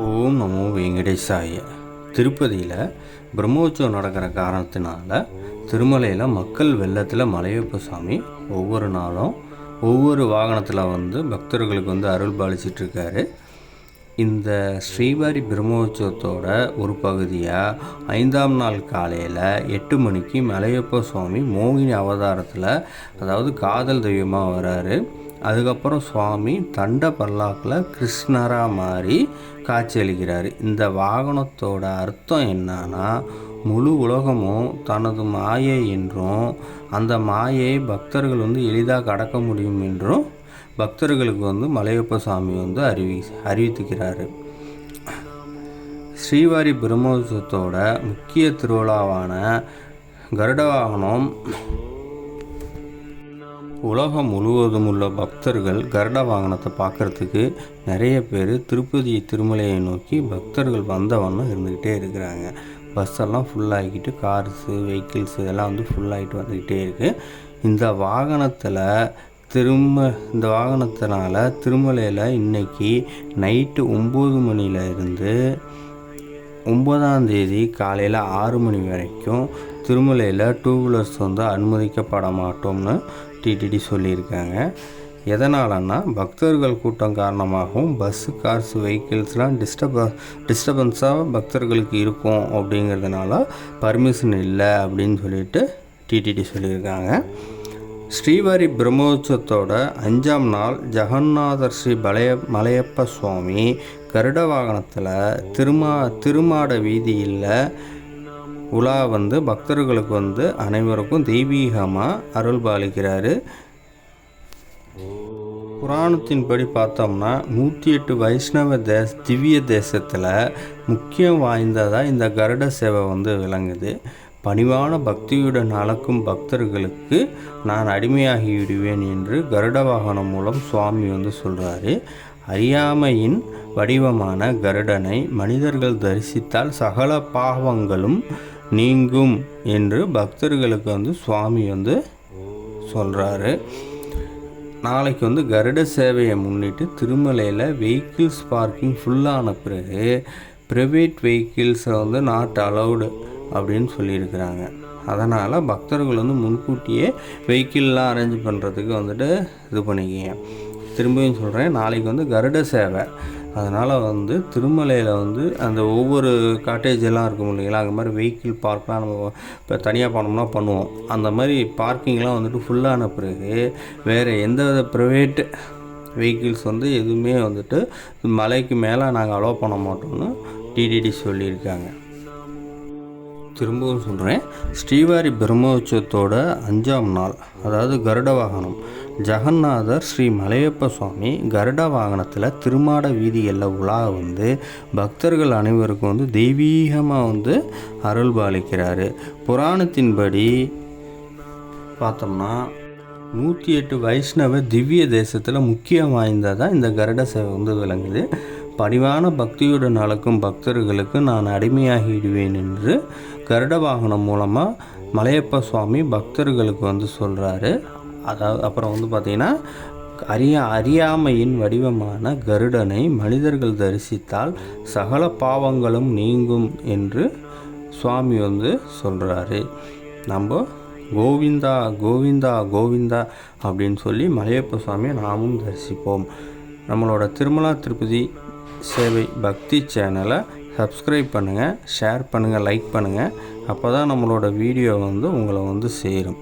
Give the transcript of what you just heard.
ஓம் நமோ வெங்கடேசாய. திருப்பதியில் பிரம்மோற்சவம் நடக்கிற காரணத்தினால திருமலையில் மக்கள் வெள்ளத்தில் மலையப்ப சாமி ஒவ்வொரு நாளும் ஒவ்வொரு வாகனத்தில் பக்தர்களுக்கு அருள் பாலிச்சிட்ருக்காரு. இந்த ஸ்ரீவாரி பிரம்மோற்சவத்தோட ஒரு பகுதியாக 5ஆம் நாள் காலையில் 8 மணிக்கு மலையப்ப சுவாமி மோகினி அவதாரத்தில், அதாவது காதல் தெய்வமாக வராரு. அதுக்கப்புறம் சுவாமி தண்ட பல்லாக்கில் கிருஷ்ணராக மாறி காட்சியளிக்கிறார். இந்த வாகனத்தோட அர்த்தம் என்னன்னா, முழு உலகமும் தனது மாயை என்றும் அந்த மாயை பக்தர்கள் எளிதாக கடக்க முடியும் என்றும் பக்தர்களுக்கு மலையப்ப சாமி அறிவித்துக்கிறாரு. ஸ்ரீவாரி பிரம்மோற்சவத்தோட முக்கிய திருவிழாவான கருட வாகனம் உலகம் முழுவதும் உள்ள பக்தர்கள் கருட வாகனத்தை பார்க்குறதுக்கு நிறைய பேர் திருப்பதி திருமலையை நோக்கி பக்தர்கள் வந்தவண்ணம் இருந்துக்கிட்டே இருக்கிறாங்க. பஸ்ஸெல்லாம் ஃபுல்லாகிக்கிட்டு, கார்ஸு வெஹிக்கிள்ஸ் இதெல்லாம் ஃபுல்லாகிட்டு வந்துக்கிட்டே இருக்குது. இந்த வாகனத்தினால திருமலையில் இன்றைக்கி நைட்டு 9 மணியிலிருந்து 9ஆம் தேதி காலையில் 6 மணி வரைக்கும் திருமலையில் 2 வீலர்ஸ் அனுமதிக்கப்பட மாட்டோம்னு டிடிடி சொல்லியிருக்காங்க. எதனாலன்னா, பக்தர்கள் கூட்டம் காரணமாகவும் பஸ்ஸு கார்ஸ் வெஹிக்கிள்ஸ்லாம் டிஸ்டர்பன்ஸாக பக்தர்களுக்கு இருக்கும் அப்படிங்கிறதுனால பர்மிஷன் இல்லை அப்படின்னு சொல்லிட்டு டிடிடி சொல்லியிருக்காங்க. ஸ்ரீவாரி பிரம்மோற்சவத்தோட 5ஆம் நாள் ஜெகநாதர் ஸ்ரீ மலையப்ப சுவாமி கருட வாகனத்தில் திருமாட வீதியில் உலா பக்தர்களுக்கு அனைவருக்கும் தெய்வீகமாக அருள் பாலிக்கிறாரு. புராணத்தின்படி பார்த்தோம்னா 108 வைஷ்ணவ திவ்ய தேசத்தில் முக்கியம் வாய்ந்ததாக இந்த கருட சேவை விளங்குது. பணிவான பக்தியுடன் அளக்கும் பக்தர்களுக்கு நான் அடிமையாகி விடுவேன் என்று கருட வாகனம் மூலம் சுவாமி சொல்கிறாரு. அறியாமையின் வடிவமான கருடனை மனிதர்கள் தரிசித்தால் சகல பாவங்களும் நீங்கும் என்று பக்தர்களுக்கு சுவாமி சொல்கிறாரு. நாளைக்கு கருட சேவையை முன்னிட்டு திருமலையில் வெஹிக்கிள்ஸ் பார்க்கிங் ஃபுல்லான பிறகு ப்ரைவேட் வெஹிக்கிள்ஸை நாட் அலௌடு அப்படின்னு சொல்லியிருக்கிறாங்க. அதனால் பக்தர்கள் முன்கூட்டியே வெஹிக்கிள்லாம் அரேஞ்ச் பண்ணுறதுக்கு இது பண்ணிக்கிங்க. திரும்பியும் சொல்கிறேன், நாளைக்கு கருட சேவை. அதனால் திருமலையில் அந்த ஒவ்வொரு காட்டேஜ் எல்லாம் இருக்கும் இல்லைங்களா, அந்த மாதிரி வெஹிக்கிள் பார்க்லாம் நம்ம இப்போ தனியாக போனோம்னா பண்ணுவோம். அந்த மாதிரி பார்க்கிங்லாம் ஃபுல்லான பிறகு வேறு எந்த வித ப்ரைவேட் வெஹிக்கிள்ஸ் எதுவுமே மலைக்கு மேலே நாங்கள் அலோவ் பண்ண மாட்டோம்னு டிடிடி சொல்லியிருக்காங்க. திரும்பவும் சொல்கிறேன், ஸ்ரீவாரி பிரம்மோற்சவத்தோட 5ஆம் நாள், அதாவது கருட வாகனம், ஜெகநாதர் ஸ்ரீ மலையப்ப சுவாமி கருட வாகனத்தில் திருமாட வீதிகளில் உலா பக்தர்கள் அனைவருக்கும் தெய்வீகமாக அருள் பாலிக்கிறாரு. புராணத்தின்படி பார்த்தோம்னா 108 வைஷ்ணவ திவ்ய தேசத்தில் முக்கியம் வாய்ந்ததாக இந்த கருட சேவை விளங்குது. பணிவான பக்தியுடன் அளக்கும் பக்தர்களுக்கு நான் அடிமையாகிடுவேன் என்று கருட வாகனம் மூலமாக மலையப்ப சுவாமி பக்தர்களுக்கு சொல்கிறாரு. அதாவது அப்புறம் பார்த்திங்கன்னா, அறியாமையின் வடிவமான கருடனை மனிதர்கள் தரிசித்தால் சகல பாவங்களும் நீங்கும் என்று சுவாமி சொல்கிறாரு. நம்ம கோவிந்தா கோவிந்தா கோவிந்தா அப்படின்னு சொல்லி மலையப்ப சுவாமியை நாமும் தரிசிப்போம். நம்மளோட திருமலா திருப்பதி சேவை பக்தி சேனலை சப்ஸ்கிரைப் பண்ணுங்கள், ஷேர் பண்ணுங்கள், லைக் பண்ணுங்கள். அப்போ தான் நம்மளோட வீடியோ உங்களை சேரும்.